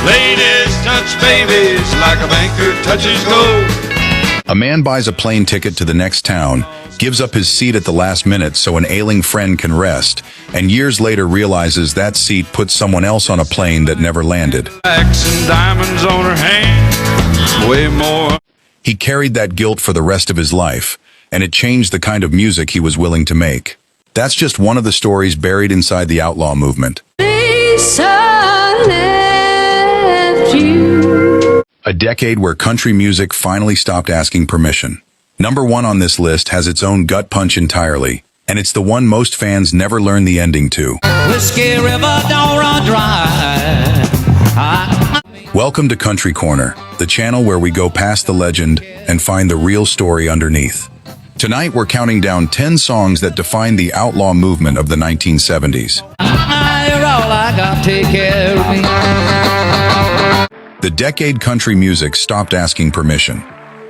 Ladies touch babies like a banker touches gold. A man buys a plane ticket to the next town, gives up his seat at the last minute so an ailing friend can rest, and years later realizes that seat put someone else on a plane that never landed. And diamonds on her hand, way more. He carried that guilt for the rest of his life, and it changed the kind of music he was willing to make. That's just one of the stories buried inside the outlaw movement. A decade where country music finally stopped asking permission. Number 1 on this list has its own gut punch entirely, and it's the one most fans never learn the ending to. Whiskey River don't run dry. Welcome to Country Corner, the channel where we go past the legend and find the real story underneath. Tonight we're counting down 10 songs that defined the outlaw movement of the 1970s. You're all I got, take care of me. The decade country music stopped asking permission.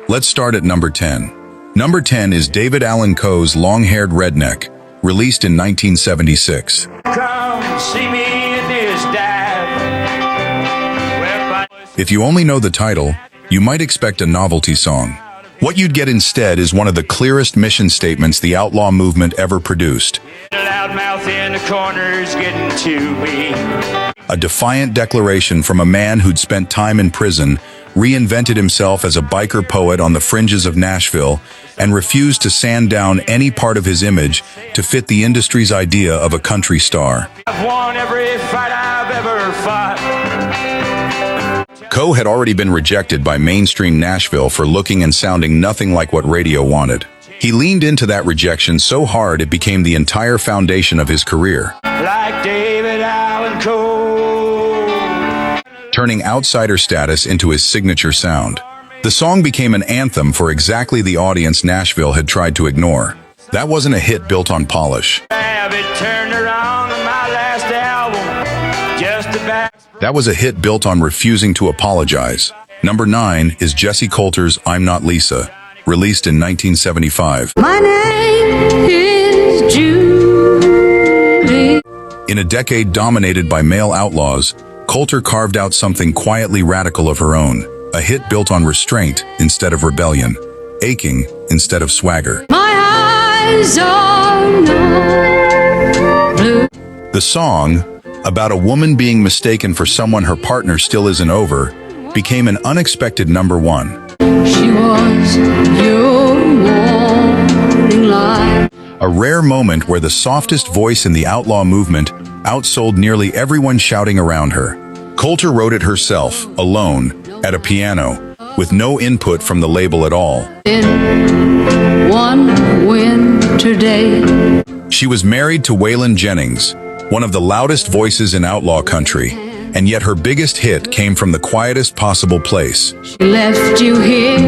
Let's start at number 10. Number 10 is David Allan Coe's Long-Haired Redneck, released in 1976. Come see me in this dive. If you only know the title, you might expect a novelty song. What you'd get instead is one of the clearest mission statements the outlaw movement ever produced. Loudmouth in the corners getting to me. A defiant declaration from a man who'd spent time in prison, reinvented himself as a biker poet on the fringes of Nashville, and refused to sand down any part of his image to fit the industry's idea of a country star. I've won every fight I've ever fought. Coe had already been rejected by mainstream Nashville for looking and sounding nothing like what radio wanted. He leaned into that rejection so hard it became the entire foundation of his career. Like David Allan Coe. Turning outsider status into his signature sound. The song became an anthem for exactly the audience Nashville had tried to ignore. That wasn't a hit built on polish. Have it turned around on my last album. Just about. That was a hit built on refusing to apologize. Number 9 is Jessi Colter's I'm Not Lisa, released in 1975. My name is Julie. In a decade dominated by male outlaws, Colter carved out something quietly radical of her own, a hit built on restraint instead of rebellion, aching instead of swagger. My eyes are not blue. The song, about a woman being mistaken for someone her partner still isn't over, became an unexpected number 1. She was your warning light. A rare moment where the softest voice in the outlaw movement outsold nearly everyone shouting around her. Colter wrote it herself, alone, at a piano, with no input from the label at all. In one winter day. She was married to Waylon Jennings, one of the loudest voices in outlaw country, and yet her biggest hit came from the quietest possible place. She left you here,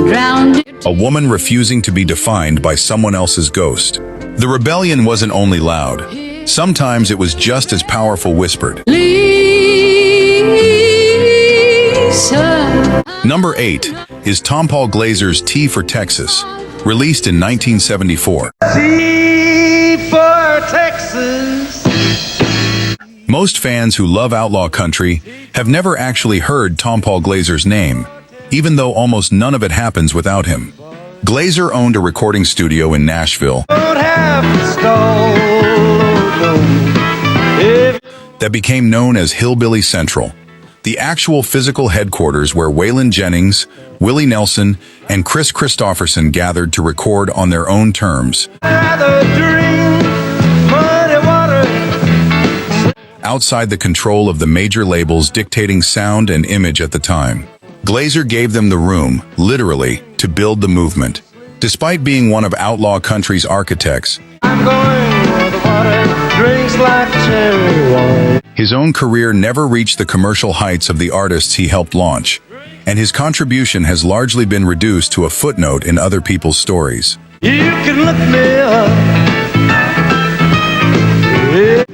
drowned. A woman refusing to be defined by someone else's ghost. The rebellion wasn't only loud. Sometimes it was just as powerful whispered. Lisa. Number 8 is Tompall Glaser's T for Texas, released in 1974. T for Texas. Most fans who love outlaw country have never actually heard Tompall Glaser's name, even though almost none of it happens without him. Glaser owned a recording studio in Nashville that became known as Hillbilly Central, the actual physical headquarters where Waylon Jennings, Willie Nelson, and Kris Kristofferson gathered to record on their own terms. Outside the control of the major labels dictating sound and image at the time. Glaser gave them the room, literally, to build the movement. Despite being one of outlaw country's architects, his own career never reached the commercial heights of the artists he helped launch, and his contribution has largely been reduced to a footnote in other people's stories. You can look me up.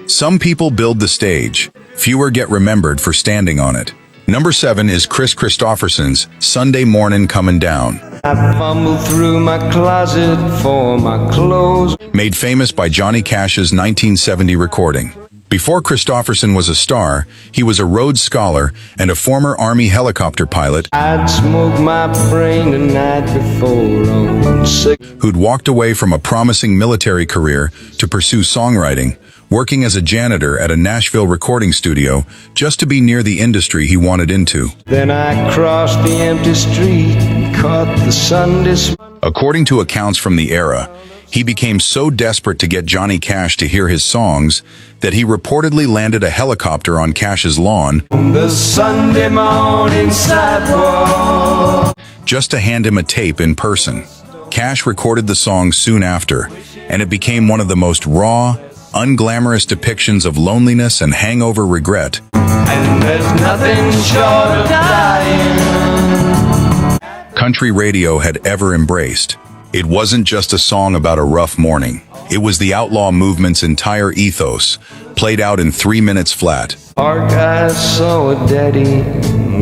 Some people build the stage, fewer get remembered for standing on it. Number 7 is Kris Kristofferson's Sunday Mornin' Comin' Down. I fumbled through my closet for my clothes. Made famous by Johnny Cash's 1970 recording. Before Kristofferson was a star, he was a Rhodes Scholar and a former Army helicopter pilot I'd smoke my brain the night before on sick. who'd walked away from a promising military career to pursue songwriting, working as a janitor at a Nashville recording studio just to be near the industry he wanted into. Then I crossed the empty street and caught the Sunday smile. According to accounts from the era, he became so desperate to get Johnny Cash to hear his songs that he reportedly landed a helicopter on Cash's lawn The Sunday morning sidewalk. just to hand him a tape in person. Cash recorded the song soon after, and it became one of the most raw, unglamorous depictions of loneliness and hangover regret. And there's nothing short of dying. Country radio had ever embraced. It wasn't just a song about a rough morning. It was the outlaw movement's entire ethos, played out in 3 minutes flat. Park, I saw a daddy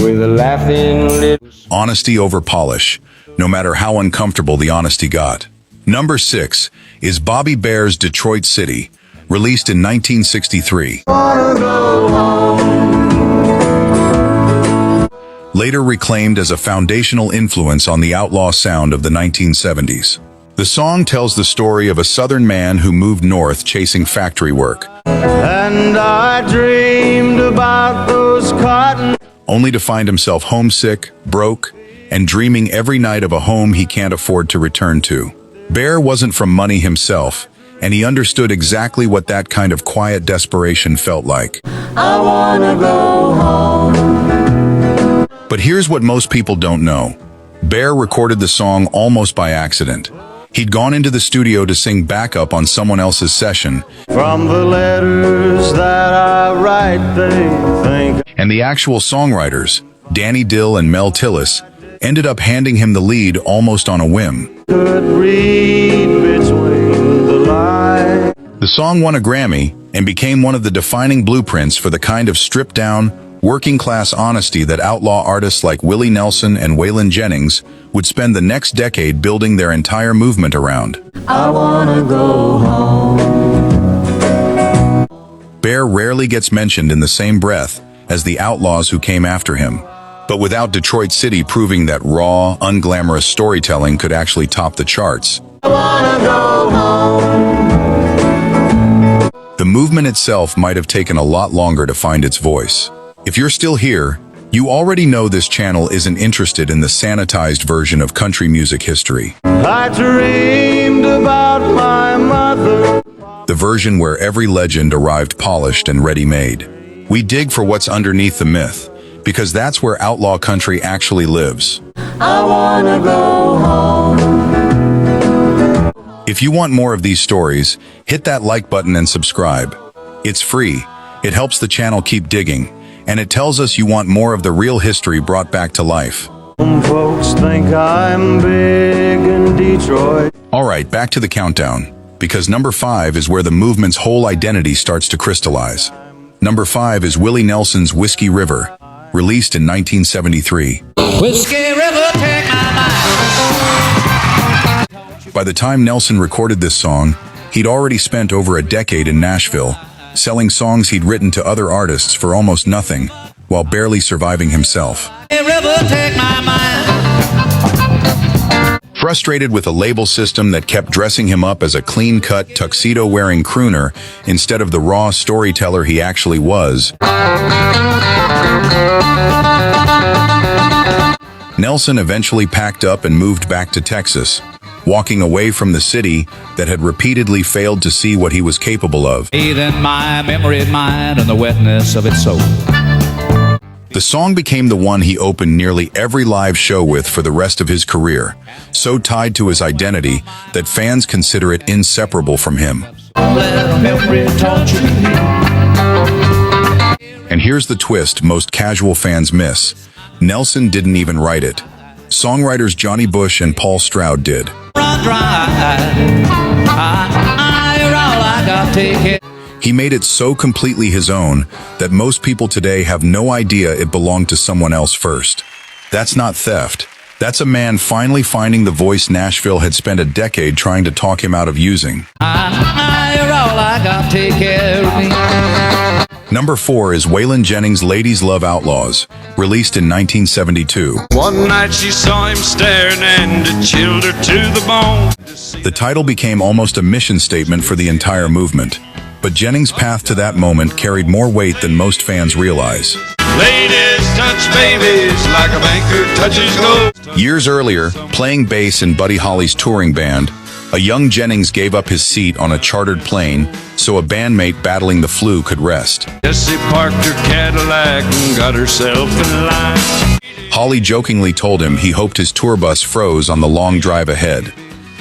with a laughing lip. Honesty over polish, no matter how uncomfortable the honesty got. Number 6 is Bobby Bare's Detroit City, released in 1963. Later reclaimed as a foundational influence on the outlaw sound of the 1970s. The song tells the story of a Southern man who moved north chasing factory work, And I dreamed about those cotton. only to find himself homesick, broke, and dreaming every night of a home he can't afford to return to. Bare wasn't from money himself, and he understood exactly what that kind of quiet desperation felt like. I wanna go home. But here's what most people don't know. Bare recorded the song almost by accident. He'd gone into the studio to sing backup on someone else's session, From the letters that I write, they think and the actual songwriters, Danny Dill and Mel Tillis, ended up handing him the lead almost on a whim. I could read between the lines. The song won a Grammy and became one of the defining blueprints for the kind of stripped-down, working-class honesty that outlaw artists like Willie Nelson and Waylon Jennings would spend the next decade building their entire movement around. I wanna go home. Bare rarely gets mentioned in the same breath as the outlaws who came after him. But without Detroit City proving that raw, unglamorous storytelling could actually top the charts. I wanna go home. The movement itself might have taken a lot longer to find its voice. If you're still here, you already know this channel isn't interested in the sanitized version of country music history. I dreamed about my mother. The version where every legend arrived polished and ready-made. We dig for what's underneath the myth, because that's where outlaw country actually lives. I wanna go home. If you want more of these stories, hit that like button and subscribe. It's free, it helps the channel keep digging, and it tells us you want more of the real history brought back to life. Some folks think I'm big in Detroit. Alright, back to the countdown, because number 5 is where the movement's whole identity starts to crystallize. Number 5 is Willie Nelson's Whiskey River, released in 1973. Whiskey River, take my mind. By the time Nelson recorded this song, he'd already spent over a decade in Nashville, selling songs he'd written to other artists for almost nothing, while barely surviving himself. Whiskey River, take my mind. Frustrated with a label system that kept dressing him up as a clean-cut, tuxedo-wearing crooner instead of the raw storyteller he actually was, Nelson eventually packed up and moved back to Texas, walking away from the city that had repeatedly failed to see what he was capable of. In my memory and mind and the wetness of its soul. The song became the one he opened nearly every live show with for the rest of his career, so tied to his identity that fans consider it inseparable from him. Let memory torture me. And here's the twist most casual fans miss. Nelson didn't even write it. Songwriters Johnny Bush and Paul Stroud did. Run dry. You're all I got, take it. He made it so completely his own that most people today have no idea it belonged to someone else first. That's not theft. That's a man finally finding the voice Nashville had spent a decade trying to talk him out of using. You're all I got, take care of me. Number 4 is Waylon Jennings' Ladies Love Outlaws, released in 1972. One night she saw him staring and it chilled her to the bone. The title became almost a mission statement for the entire movement. But Jennings' path to that moment carried more weight than most fans realize. Ladies touch babies like a banker touches gold. Years earlier, playing bass in Buddy Holly's touring band, a young Jennings gave up his seat on a chartered plane so a bandmate battling the flu could rest. Jessi parked her Cadillac and got herself in line. Holly jokingly told him he hoped his tour bus froze on the long drive ahead.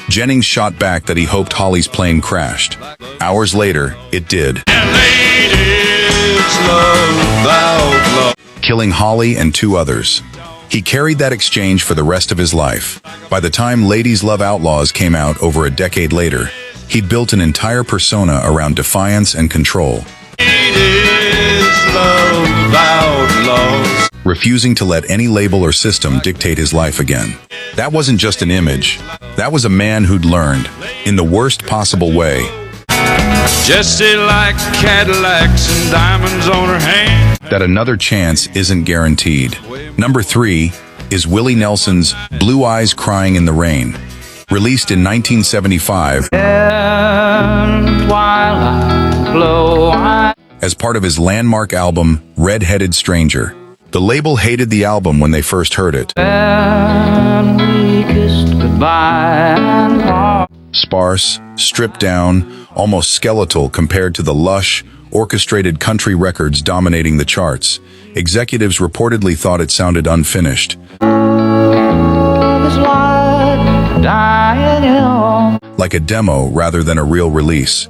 Jennings shot back that he hoped Holly's plane crashed. Hours later, it did, Ladies love outlaw. killing Holly and 2 others. He carried that exchange for the rest of his life. By the time Ladies Love Outlaws came out over a decade later, he'd built an entire persona around defiance and control, Ladies love outlaws. refusing to let any label or system dictate his life again. That wasn't just an image. That was a man who'd learned, in the worst possible way, Jessi like Cadillacs and diamonds on her hand. that another chance isn't guaranteed. Number 3 is Willie Nelson's Blue Eyes Crying in the Rain, released in 1975 And while I blow, as part of his landmark album, Red-Headed Stranger. The label hated the album when they first heard it. and we kissed goodbye and part. Sparse, stripped down, almost skeletal compared to the lush, orchestrated country records dominating the charts. Executives reportedly thought it sounded unfinished, It's like dying young. like a demo rather than a real release.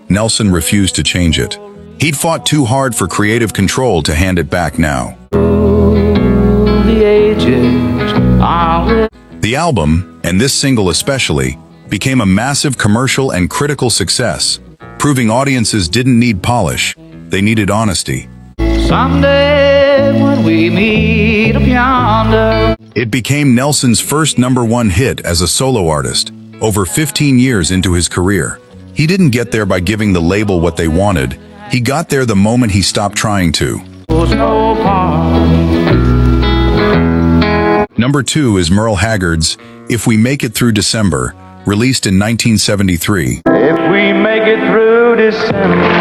Nelson refused to change it. He'd fought too hard for creative control to hand it back now. The ages I'll live. The album, and this single especially, became a massive commercial and critical success, proving audiences didn't need polish, they needed honesty. Someday when we meet up yonder. It became Nelson's first #1 hit as a solo artist, over 15 years into his career. He didn't get there by giving the label what they wanted. He got there the moment he stopped trying to. Was no part. Number 2 is Merle Haggard's If We Make It Through December, released in 1973. If we make it through December.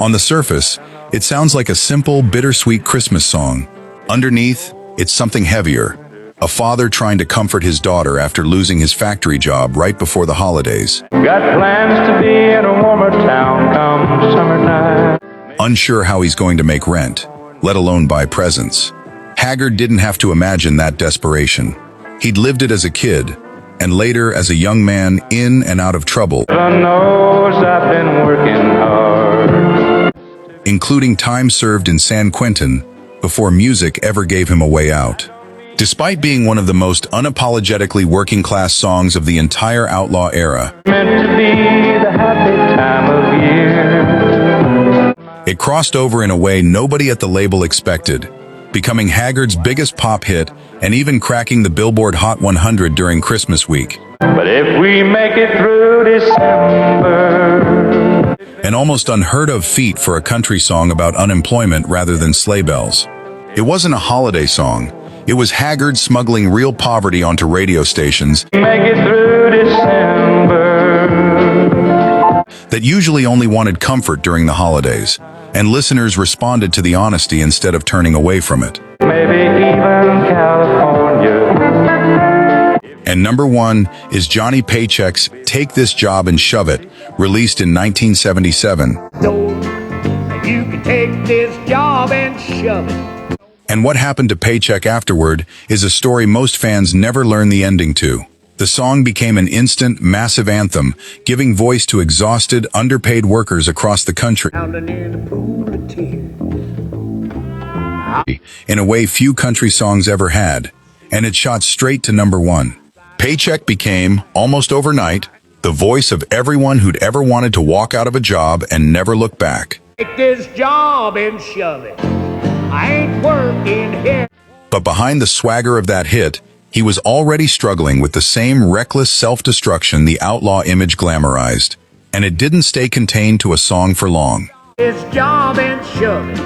On the surface, it sounds like a simple, bittersweet Christmas song. Underneath, it's something heavier. A father trying to comfort his daughter after losing his factory job right before the holidays. Got plans to be in a warmer town come summertime. Unsure how he's going to make rent, let alone buy presents. Haggard didn't have to imagine that desperation. He'd lived it as a kid, and later as a young man in and out of trouble, Heaven knows I've been working hard. including time served in San Quentin, before music ever gave him a way out. Despite being one of the most unapologetically working-class songs of the entire Outlaw era, Meant to be the happy time of year. it crossed over in a way nobody at the label expected, becoming Haggard's biggest pop hit and even cracking the Billboard Hot 100 during Christmas week. But if we make it through December. An almost unheard of feat for a country song about unemployment rather than sleigh bells. It wasn't a holiday song. It was Haggard smuggling real poverty onto radio stations Make it through December. that usually only wanted comfort during the holidays, and listeners responded to the honesty instead of turning away from it. Maybe even California. And number 1 is Johnny Paycheck's Take This Job and Shove It, released in 1977. You can take this job and shove it. And what happened to Paycheck afterward is a story most fans never learn the ending to. The song became an instant, massive anthem, giving voice to exhausted, underpaid workers across the country in a way few country songs ever had, and it shot straight to number 1. Paycheck became, almost overnight, the voice of everyone who'd ever wanted to walk out of a job and never look back. Take this job and shove it. I ain't working here. But behind the swagger of that hit, he was already struggling with the same reckless self-destruction the outlaw image glamorized. And it didn't stay contained to a song for long. It's job and shoving.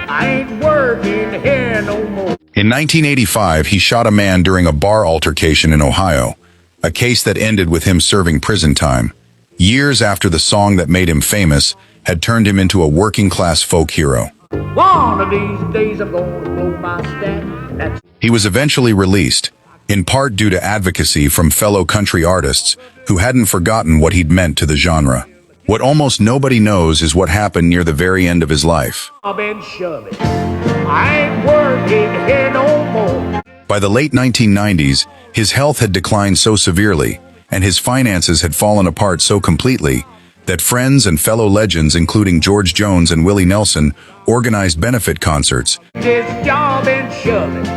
I ain't working here no more. In 1985, he shot a man during a bar altercation in Ohio, a case that ended with him serving prison time. Years after the song that made him famous had turned him into a working-class folk hero. One of these days I'm gonna blow my stack. He was eventually released, in part due to advocacy from fellow country artists who hadn't forgotten what he'd meant to the genre. What almost nobody knows is what happened near the very end of his life. Job and shoving. I ain't working here no more. By the late 1990s, his health had declined so severely, and his finances had fallen apart so completely, that friends and fellow legends including George Jones and Willie Nelson organized benefit concerts This job and shoving.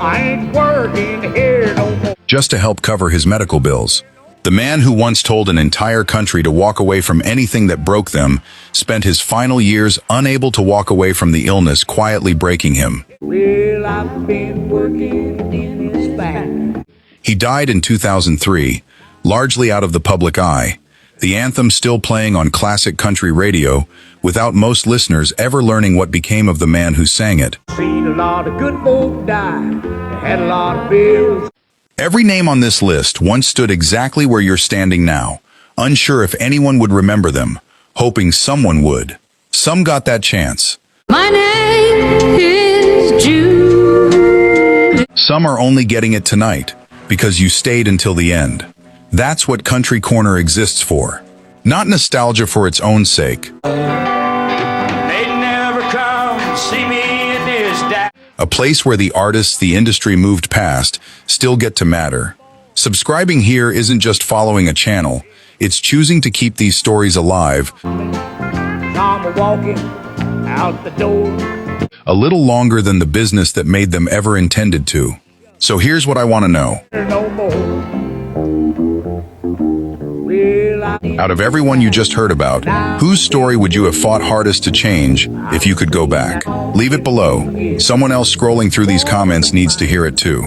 I ain't working here no more. just to help cover his medical bills. The man who once told an entire country to walk away from anything that broke them spent his final years unable to walk away from the illness quietly breaking him. Well, I've been working in his factory. He died in 2003, largely out of the public eye, the anthem still playing on classic country radio, without most listeners ever learning what became of the man who sang it. Seen a lot of good folk die. Had a lot of bills. Every name on this list once stood exactly where you're standing now, unsure if anyone would remember them, hoping someone would. Some got that chance. My name is Julie. Some are only getting it tonight, because you stayed until the end. That's what Country Corner exists for. Not nostalgia for its own sake. They never come to see me in this day. A place where the artists the industry moved past still get to matter. Subscribing here isn't just following a channel, it's choosing to keep these stories alive I'm walking out the door. a little longer than the business that made them ever intended to. So here's what I want to know. No more. Well, Out of everyone you just heard about, whose story would you have fought hardest to change if you could go back? Leave it below. Someone else scrolling through these comments needs to hear it too.